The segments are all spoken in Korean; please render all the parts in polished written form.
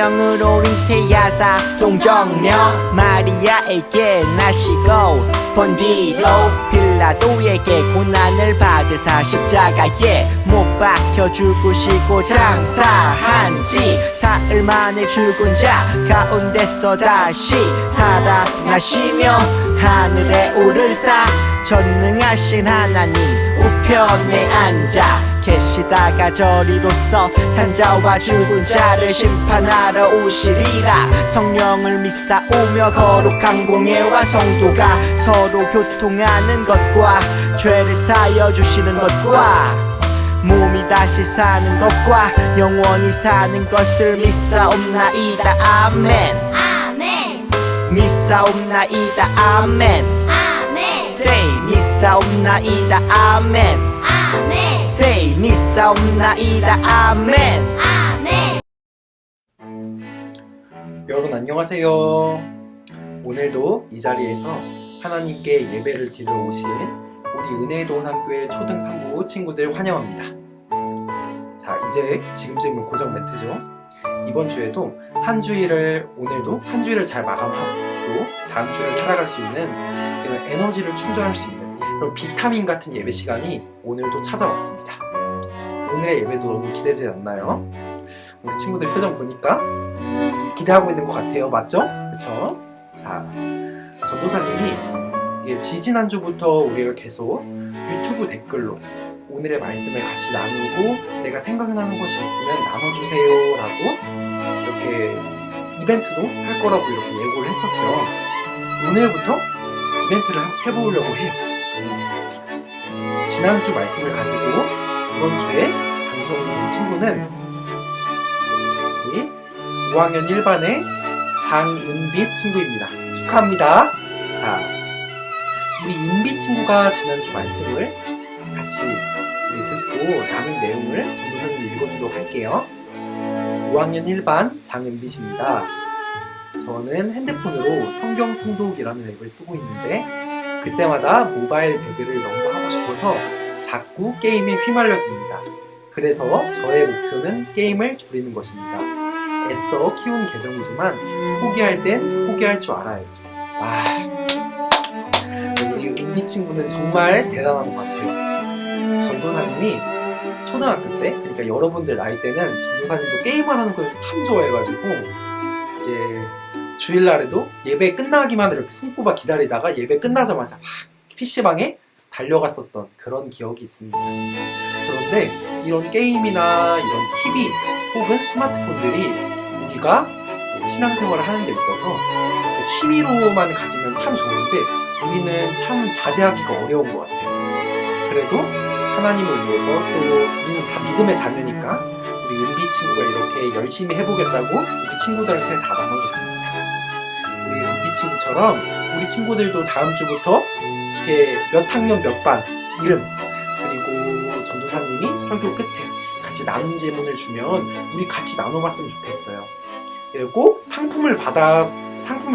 성령으로 잉태하사 동정녀 마리아에게 나시고 본 뒤로 빌라도에게 고난을 받으사 십자가에 못 박혀 죽으시고 장사한 지 사흘 만에 죽은 자 가운데서 다시 살아나시며 하늘에 오르사 전능하신 하나님 우편에 앉아 계시다가 저리로서 산자와 죽은 자를 심판하러 오시리라. 성령을 믿사오며 거룩한 공예와 성도가 서로 교통하는 것과 죄를 사여 주시는 것과 몸이 다시 사는 것과 영원히 사는 것을 믿사옵나이다. 아멘. 아멘. 믿사옵나이다. 아멘. 아멘. Say 믿사옵나이다. 아멘. 아멘. Say 믿사옵나이다. 아멘. 아멘. 여러분 안녕하세요. 오늘도 이 자리에서 하나님께 예배를 드리러 오신 우리 은혜도원 학교의 초등 3부 친구들 환영합니다. 자, 이제 지금쯤은 고정 멘트죠. 이번 주에도 오늘도 한 주일을 잘 마감하고 또 다음 주를 살아갈 수 있는 이런 에너지를 충전할 수 있는 그런 비타민 같은 예배 시간이 오늘도 찾아왔습니다. 오늘의 예배도 너무 기대되지 않나요? 우리 친구들 표정 보니까 기대하고 있는 것 같아요. 맞죠? 그쵸? 자, 전도사님이 이게 지지난주부터 우리가 계속 유튜브 댓글로 오늘의 말씀을 같이 나누고 내가 생각나는 것이 있으면 나눠주세요 라고 이렇게 이벤트도 할 거라고 이렇게 예고를 했었죠. 오늘부터 이벤트를 해보려고 해요. 지난주 말씀을 가지고 이번 주에 당첨이 된 친구는 5학년 1반의 장은빛 친구입니다. 축하합니다. 자, 우리 은빛 친구가 지난주 말씀을 같이 듣고 나눈 내용을 전도사님이 읽어주도록 할게요. 5학년 1반 장은빛입니다. 저는 핸드폰으로 성경 통독이라는 앱을 쓰고 있는데 그때마다 모바일 배그를 너무 하고 싶어서 자꾸 게임에 휘말려듭니다. 그래서 저의 목표는 게임을 줄이는 것입니다. 애써 키운 계정이지만 포기할 땐 포기할 줄 알아야죠. 와, 우리 은비 친구는 정말 대단한 것 같아요. 전도사님이 초등학교 때, 그러니까 여러분들 나이 때는 전도사님도 게임을 하는 걸 참 좋아해가지고 이게 주일날에도 예배 끝나기만 이렇게 손꼽아 기다리다가 예배 끝나자마자 막 PC방에 달려갔었던 그런 기억이 있습니다. 그런데 이런 게임이나 이런 TV 혹은 스마트폰들이 우리가 신앙생활을 하는 데 있어서 취미로만 가지면 참 좋은데 우리는 참 자제하기가 어려운 것 같아요. 그래도 하나님을 위해서 또 우리는 다 믿음의 자녀니까 우리 은비 친구가 이렇게 열심히 해보겠다고 우리 친구들한테 다 나눠줬습니다. 우리 은비 친구처럼 우리 친구들도 다음 주부터 이렇게 몇 학년 몇 반 이름 그리고 전도사님이 설교 끝에 같이 나눈 질문을 주면 우리 같이 나눠봤으면 좋겠어요. 꼭 상품을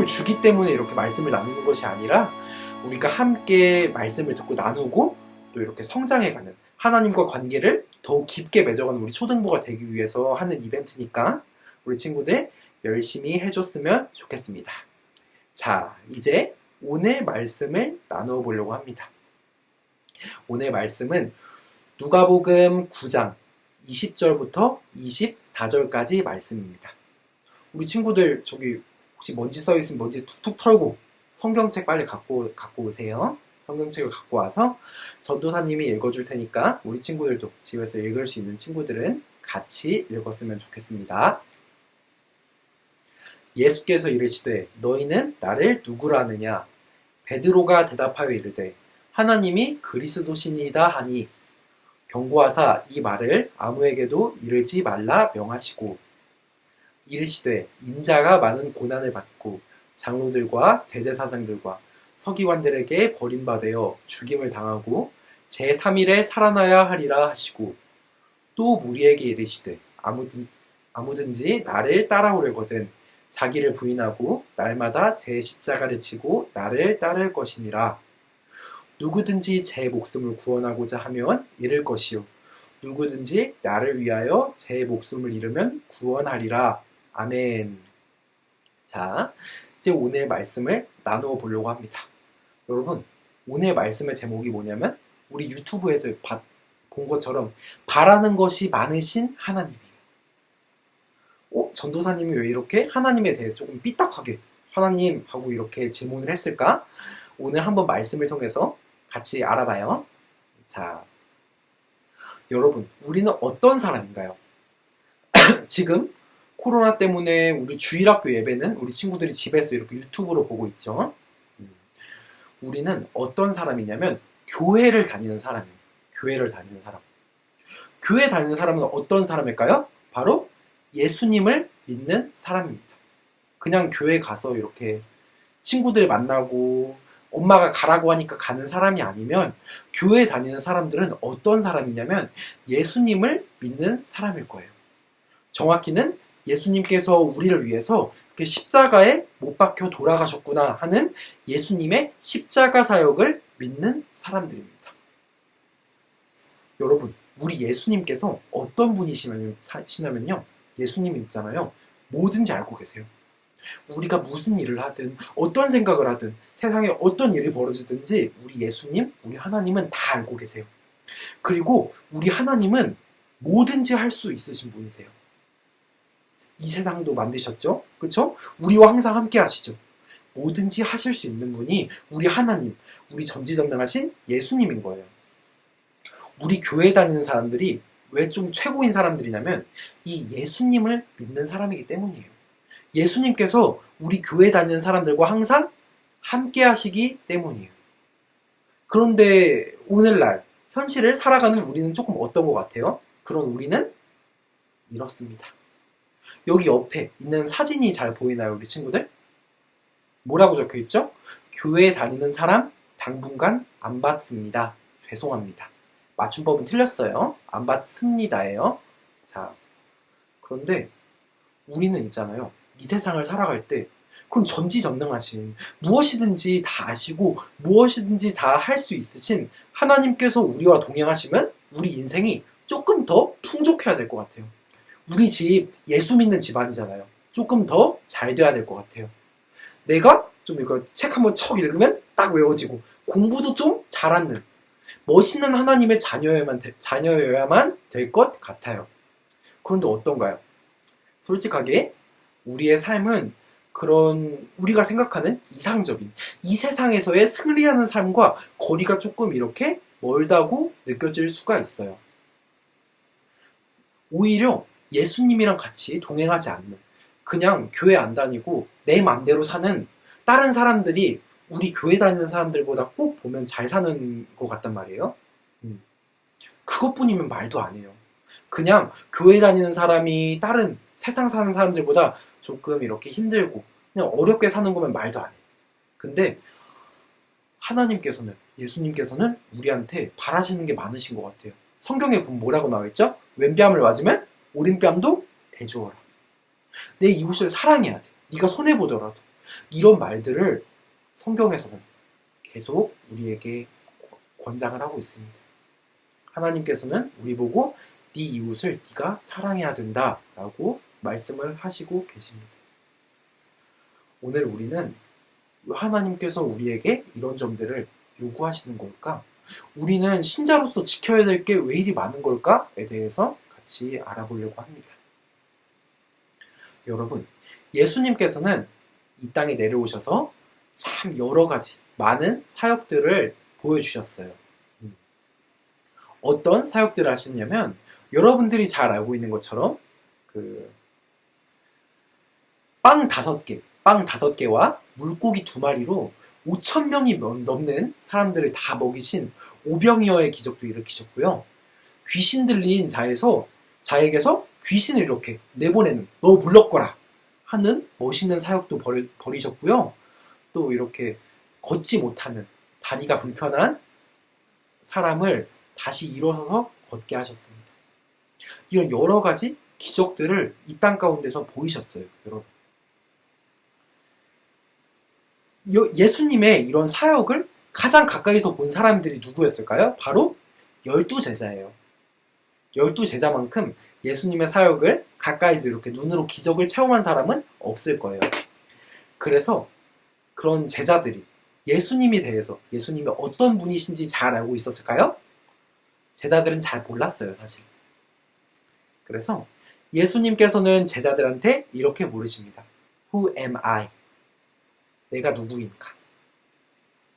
주기 때문에 이렇게 말씀을 나누는 것이 아니라 우리가 함께 말씀을 듣고 나누고 또 이렇게 성장해가는 하나님과 관계를 더욱 깊게 맺어가는 우리 초등부가 되기 위해서 하는 이벤트니까 우리 친구들 열심히 해줬으면 좋겠습니다. 자, 이제 오늘 말씀을 나누어 보려고 합니다. 오늘 말씀은 누가복음 9장 20절부터 24절까지 말씀입니다. 우리 친구들 저기 혹시 먼지 써있으면 먼지 툭툭 털고 성경책 빨리 갖고 오세요. 성경책을 갖고 와서 전도사님이 읽어줄 테니까 우리 친구들도 집에서 읽을 수 있는 친구들은 같이 읽었으면 좋겠습니다. 예수께서 이르시되 너희는 나를 누구라 하느냐? 베드로가 대답하여 이르되 하나님이 그리스도시니이다 하니 경고하사 이 말을 아무에게도 이르지 말라 명하시고 이르시되 인자가 많은 고난을 받고 장로들과 대제사장들과 서기관들에게 버림받아 죽임을 당하고 제3일에 살아나야 하리라 하시고 또 무리에게 이르시되 아무든지 나를 따라오려거든 자기를 부인하고 날마다 제 십자가를 지고 나를 따를 것이니라. 누구든지 제 목숨을 구원하고자 하면 잃을 것이요 누구든지 나를 위하여 제 목숨을 잃으면 구원하리라. 아멘. 자, 이제 오늘 말씀을 나누어 보려고 합니다. 여러분, 오늘 말씀의 제목이 뭐냐면 우리 유튜브에서 본 것처럼 바라는 것이 많으신 하나님이에요. 전도사님이 왜 이렇게 하나님에 대해서 조금 삐딱하게 하나님 하고 이렇게 질문을 했을까? 오늘 한번 말씀을 통해서 같이 알아봐요. 자, 여러분, 우리는 어떤 사람인가요? 지금 코로나 때문에 우리 주일학교 예배는 우리 친구들이 집에서 이렇게 유튜브로 보고 있죠. 우리는 어떤 사람이냐면 교회를 다니는 사람이에요. 교회를 다니는 사람. 교회 다니는 사람은 어떤 사람일까요? 바로 예수님을 믿는 사람입니다. 그냥 교회 가서 이렇게 친구들 만나고 엄마가 가라고 하니까 가는 사람이 아니면 교회 다니는 사람들은 어떤 사람이냐면 예수님을 믿는 사람일 거예요. 정확히는 예수님께서 우리를 위해서 십자가에 못 박혀 돌아가셨구나 하는 예수님의 십자가 사역을 믿는 사람들입니다. 여러분, 우리 예수님께서 어떤 분이시냐면요. 예수님 있잖아요. 뭐든지 알고 계세요. 우리가 무슨 일을 하든 어떤 생각을 하든 세상에 어떤 일이 벌어지든지 우리 예수님, 우리 하나님은 다 알고 계세요. 그리고 우리 하나님은 뭐든지 할 수 있으신 분이세요. 이 세상도 만드셨죠? 그렇죠? 우리와 항상 함께 하시죠. 뭐든지 하실 수 있는 분이 우리 하나님, 우리 전지전능하신 예수님인 거예요. 우리 교회 다니는 사람들이 왜 좀 최고인 사람들이냐면 이 예수님을 믿는 사람이기 때문이에요. 예수님께서 우리 교회 다니는 사람들과 항상 함께 하시기 때문이에요. 그런데 오늘날 현실을 살아가는 우리는 조금 어떤 것 같아요? 그런 우리는 이렇습니다. 여기 옆에 있는 사진이 잘 보이나요, 우리 친구들? 뭐라고 적혀 있죠? 교회 다니는 사람 당분간 안 받습니다. 죄송합니다. 맞춤법은 틀렸어요. 안 받습니다예요. 자, 그런데 우리는 있잖아요. 이 세상을 살아갈 때 그건 전지전능하신 무엇이든지 다 아시고 무엇이든지 다 할 수 있으신 하나님께서 우리와 동행하시면 우리 인생이 조금 더 풍족해야 될 것 같아요. 우리 집 예수 믿는 집안이잖아요. 조금 더 잘 돼야 될 것 같아요. 내가 좀 이거 책 한번 척 읽으면 딱 외워지고 공부도 좀 잘하는 멋있는 하나님의 자녀여야만 될 것 같아요. 그런데 어떤가요? 솔직하게 우리의 삶은 그런 우리가 생각하는 이상적인 이 세상에서의 승리하는 삶과 거리가 조금 이렇게 멀다고 느껴질 수가 있어요. 오히려 예수님이랑 같이 동행하지 않는 그냥 교회 안 다니고 내 맘대로 사는 다른 사람들이 우리 교회 다니는 사람들보다 꼭 보면 잘 사는 것 같단 말이에요. 그것뿐이면 말도 안 해요. 그냥 교회 다니는 사람이 다른 세상 사는 사람들보다 조금 이렇게 힘들고 그냥 어렵게 사는 거면 말도 안 해. 근데 하나님께서는 예수님께서는 우리한테 바라시는 게 많으신 것 같아요. 성경에 보면 뭐라고 나와있죠? 왼뺨을 맞으면 오른뺨도 대주어라. 내 이웃을 사랑해야 돼. 네가 손해보더라도. 이런 말들을 성경에서는 계속 우리에게 권장을 하고 있습니다. 하나님께서는 우리 보고 네 이웃을 네가 사랑해야 된다 라고 말씀을 하시고 계십니다. 오늘 우리는 하나님께서 우리에게 이런 점들을 요구하시는 걸까? 우리는 신자로서 지켜야 될 게 왜 이리 많은 걸까에 대해서 같이 알아보려고 합니다. 여러분, 예수님께서는 이 땅에 내려오셔서 참 여러 가지 많은 사역들을 보여주셨어요. 어떤 사역들을 하셨냐면 여러분들이 잘 알고 있는 것처럼 빵 5개와 물고기 2마리로 5,000명이 넘는 사람들을 다 먹이신 오병이어의 기적도 일으키셨고요. 귀신 들린 자에게서 귀신을 이렇게 내보내는 너 물러거라 하는 멋있는 사역도 벌이셨고요. 또 이렇게 걷지 못하는 다리가 불편한 사람을 다시 일어서서 걷게 하셨습니다. 이런 여러 가지 기적들을 이 땅 가운데서 보이셨어요, 여러분. 예수님의 이런 사역을 가장 가까이서 본 사람들이 누구였을까요? 바로 12제자예요. 12제자만큼 예수님의 사역을 가까이서 이렇게 눈으로 기적을 체험한 사람은 없을 거예요. 그래서 그런 제자들이 예수님에 대해서 예수님이 어떤 분이신지 잘 알고 있었을까요? 제자들은 잘 몰랐어요, 사실. 그래서 예수님께서는 제자들한테 이렇게 물으십니다. Who am I? 내가 누구인가?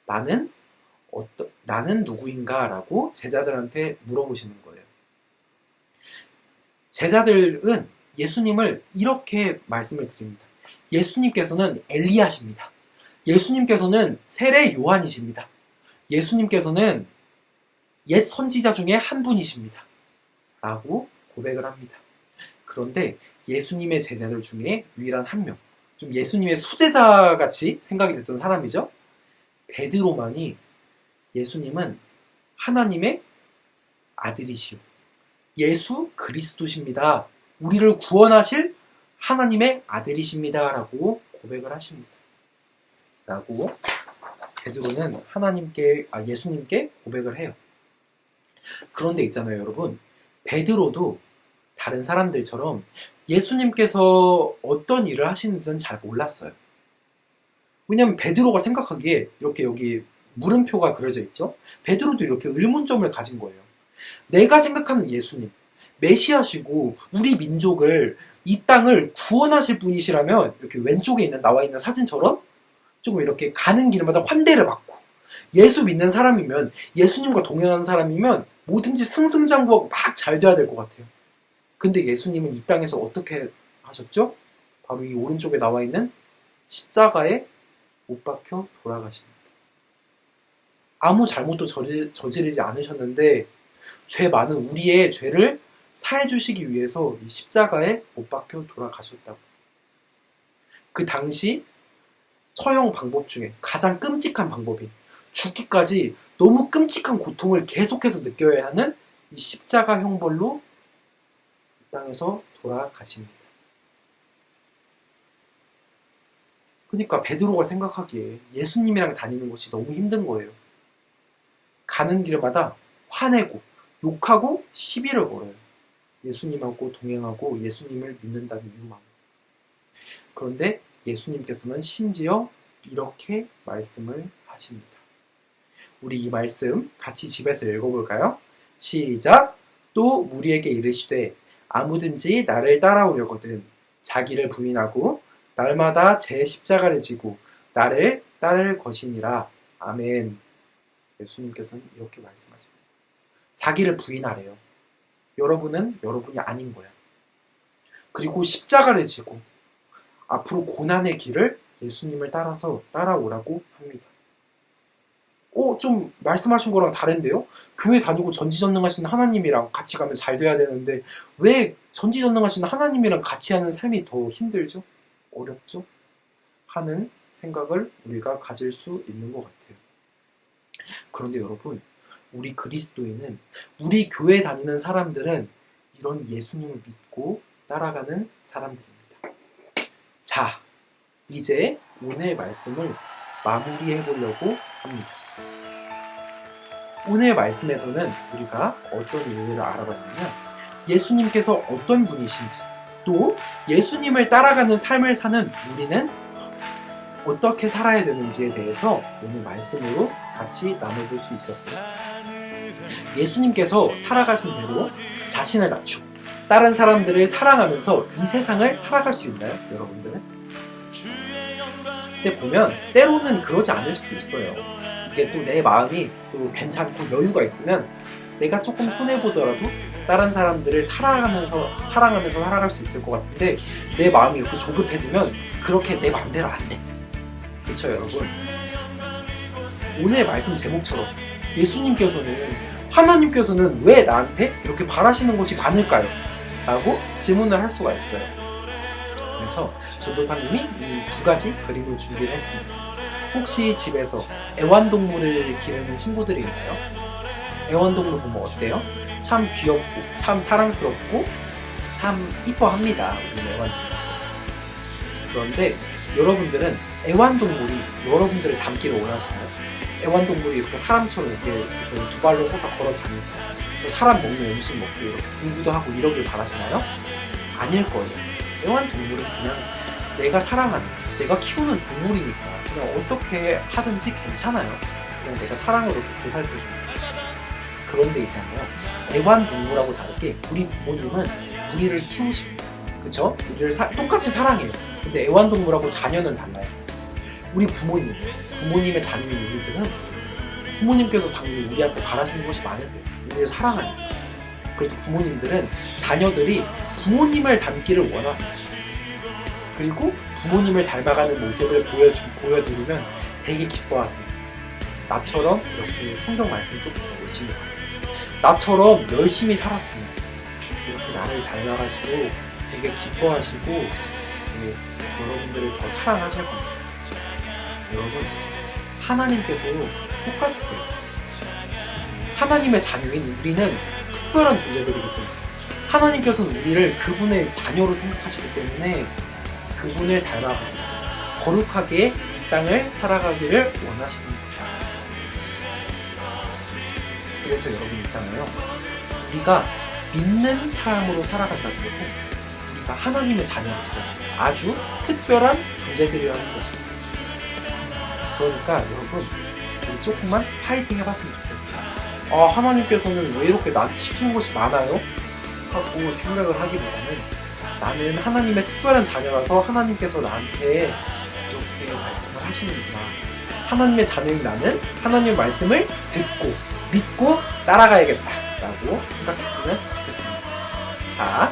나는 누구인가? 라고 제자들한테 물어보시는 거예요. 제자들은 예수님을 이렇게 말씀을 드립니다. 예수님께서는 엘리야십니다. 예수님께서는 세례 요한이십니다. 예수님께서는 옛 선지자 중에 한 분이십니다. 라고 고백을 합니다. 그런데 예수님의 제자들 중에 유일한 한 명, 좀 예수님의 수제자같이 생각이 됐던 사람이죠. 베드로만이 예수님은 하나님의 아들이시오, 예수 그리스도십니다, 우리를 구원하실 하나님의 아들이십니다 라고 고백을 하십니다. 라고 베드로는 예수님께 고백을 해요. 그런데 있잖아요, 여러분. 베드로도 다른 사람들처럼 예수님께서 어떤 일을 하시는지는 잘 몰랐어요. 왜냐면 베드로가 생각하기에 이렇게 여기 물음표가 그려져 있죠? 베드로도 이렇게 의문점을 가진 거예요. 내가 생각하는 예수님, 메시아시고 우리 민족을, 이 땅을 구원하실 분이시라면 이렇게 왼쪽에 나와 있는 사진처럼 조금 이렇게 가는 길마다 환대를 받고, 예수 믿는 사람이면, 예수님과 동행하는 사람이면 뭐든지 승승장구하고 막 잘 돼야 될 것 같아요. 근데 예수님은 이 땅에서 어떻게 하셨죠? 바로 이 오른쪽에 나와 있는 십자가에 못 박혀 돌아가십니다. 아무 잘못도 저지르지 않으셨는데 죄 많은 우리의 죄를 사해 주시기 위해서 이 십자가에 못 박혀 돌아가셨다고. 그 당시 처형 방법 중에 가장 끔찍한 방법인 죽기까지 너무 끔찍한 고통을 계속해서 느껴야 하는 이 십자가 형벌로 이 땅에서 돌아가십니다. 그러니까 베드로가 생각하기에 예수님이랑 다니는 것이 너무 힘든 거예요. 가는 길마다 화내고 욕하고 시비를 걸어요. 예수님하고 동행하고 예수님을 믿는다는 이유만. 그런데 예수님께서는 심지어 이렇게 말씀을 하십니다. 우리 이 말씀 같이 집에서 읽어볼까요? 시작! 또 무리에게 이르시되 아무든지 나를 따라오려거든 자기를 부인하고 날마다 제 십자가를 지고 나를 따를 것이니라. 아멘. 예수님께서는 이렇게 말씀하십니다. 자기를 부인하래요. 여러분은 여러분이 아닌 거야. 그리고 십자가를 지고 앞으로 고난의 길을 예수님을 따라서 따라오라고 합니다. 좀 말씀하신 거랑 다른데요? 교회 다니고 전지전능하신 하나님이랑 같이 가면 잘 돼야 되는데 왜 전지전능하신 하나님이랑 같이 하는 삶이 더 힘들죠? 어렵죠? 하는 생각을 우리가 가질 수 있는 것 같아요. 그런데 여러분, 우리 그리스도인은, 우리 교회 다니는 사람들은 이런 예수님을 믿고 따라가는 사람들입니다. 자, 이제 오늘 말씀을 마무리해 보려고 합니다. 오늘 말씀에서는 우리가 어떤 의미를 알아봤냐면 예수님께서 어떤 분이신지, 또 예수님을 따라가는 삶을 사는 우리는 어떻게 살아야 되는지에 대해서 오늘 말씀으로 같이 나눠볼 수 있었어요. 예수님께서 살아가신 대로 자신을 낮추고 다른 사람들을 사랑하면서 이 세상을 살아갈 수 있나요? 여러분들은? 근데 보면 때로는 그러지 않을 수도 있어요. 이게 또 내 마음이 또 괜찮고 여유가 있으면 내가 조금 손해보더라도 다른 사람들을 사랑하면서 살아갈 수 있을 것 같은데 내 마음이 이렇게 조급해지면 그렇게 내 마음대로 안 돼. 그렇죠, 여러분? 오늘 말씀 제목처럼 하나님께서는 왜 나한테 이렇게 바라시는 것이 많을까요? 라고 질문을 할 수가 있어요. 그래서 전도사님이 이 두 가지 그림을 준비를 했습니다. 혹시 집에서 애완동물을 기르는 친구들이 있나요? 애완동물 보면 어때요? 참 귀엽고 참 사랑스럽고 참 이뻐합니다. 우리 애완동물. 그런데 여러분들은 애완동물이 여러분들을 닮기를 원하시나요? 애완동물이 이렇게 사람처럼 이렇게 두 발로 서서 걸어 다니고 사람 먹는 음식 먹고 이렇게 공부도 하고 이러길 바라시나요? 아닐 거예요. 애완동물은 그냥 내가 사랑하는, 내가 키우는 동물이니까 그냥 어떻게 하든지 괜찮아요. 그냥 내가 사랑으로 이렇게 보살펴주는 거지. 그런데 있잖아요. 애완동물하고 다르게 우리 부모님은 우리를 키우십니다. 그쵸? 우리를 똑같이 사랑해요. 근데 애완동물하고 자녀는 달라요. 우리 부모님의 자녀인 우리들은 부모님께서 당연히 우리한테 바라시는 것이 많으세요. 우리를 사랑하니까. 그래서 부모님들은 자녀들이 부모님을 닮기를 원하세요. 그리고 부모님을 닮아가는 모습을 보여드리면 되게 기뻐하세요. 나처럼 이렇게 성경 말씀 조금 더 열심히 봤어요. 나처럼 열심히 살았으면 이렇게 나를 닮아가시고 되게 기뻐하시고 여러분들을 더 사랑하실 겁니다. 여러분, 하나님께서도 똑같으세요. 하나님의 자녀인 우리는 특별한 존재들이기 때문에 하나님께서는 우리를 그분의 자녀로 생각하시기 때문에 그분을 닮아가고 거룩하게 이 땅을 살아가기를 원하시는 거예요. 그래서 여러분 있잖아요. 우리가 믿는 사람으로 살아간다는 것은 우리가 하나님의 자녀로서 아주 특별한 존재들이라는 것입니다. 그러니까 여러분, 우리 조금만 파이팅 해봤으면 좋겠어요. 하나님께서는 왜 이렇게 나한테 시키는 것이 많아요? 하고 생각을 하기보다는 나는 하나님의 특별한 자녀라서 하나님께서 나한테 이렇게 말씀을 하시는구나. 하나님의 자녀인 나는 하나님의 말씀을 듣고 믿고 따라가야겠다 라고 생각했으면 좋겠습니다. 자,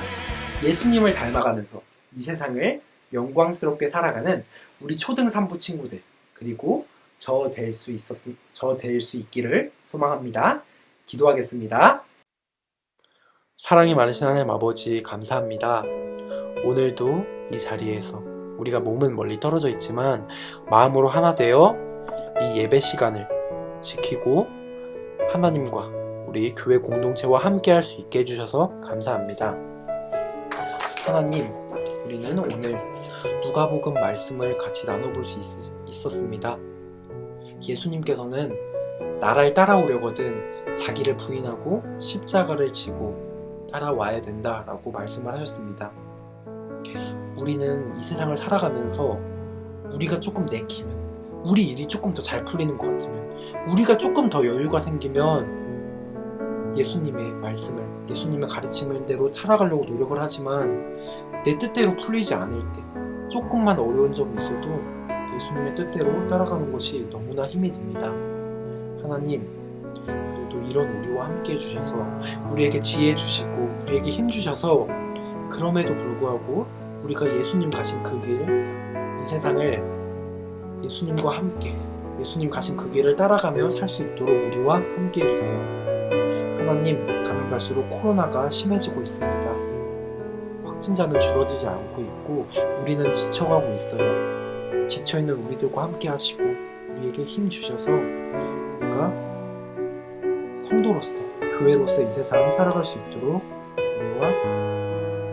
예수님을 닮아가면서 이 세상을 영광스럽게 살아가는 우리 초등 3부 친구들, 그리고 저 될 수 있기를 소망합니다. 기도하겠습니다. 사랑이 많으신 하나님 아버지, 감사합니다. 오늘도 이 자리에서 우리가 몸은 멀리 떨어져 있지만 마음으로 하나 되어 이 예배 시간을 지키고 하나님과 우리 교회 공동체와 함께 할 수 있게 해주셔서 감사합니다. 하나님, 우리는 오늘 누가복음 말씀을 같이 나눠볼 수 있었습니다. 예수님께서는 나를 따라오려거든 자기를 부인하고 십자가를 지고 따라와야 된다라고 말씀을 하셨습니다. 우리는 이 세상을 살아가면서 우리가 조금 내키면, 우리 일이 조금 더 잘 풀리는 것 같으면, 우리가 조금 더 여유가 생기면 예수님의 말씀을, 예수님의 가르침대로 살아가려고 노력을 하지만 내 뜻대로 풀리지 않을 때, 조금만 어려운 점이 있어도 예수님의 뜻대로 따라가는 것이 너무나 힘이 듭니다. 하나님, 그래도 이런 우리와 함께 해주셔서 우리에게 지혜 주시고 우리에게 힘 주셔서 그럼에도 불구하고 우리가 예수님 가신 그 길, 이 세상을 예수님과 함께, 예수님 가신 그 길을 따라가며 살 수 있도록 우리와 함께 해주세요. 하나님, 가면 갈수록 코로나가 심해지고 있습니다. 확진자는 줄어들지 않고 있고 우리는 지쳐가고 있어요. 지쳐있는 우리들과 함께 하시고 우리에게 힘 주셔서 우리가 성도로서, 교회로서 이 세상 살아갈 수 있도록 우리와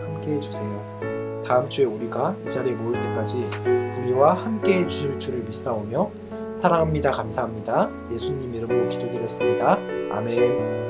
함께 해주세요. 다음 주에 우리가 이 자리에 모일 때까지 우리와 함께 해주실 줄을 믿사오며 사랑합니다. 감사합니다. 예수님 이름으로 기도드렸습니다. 아멘.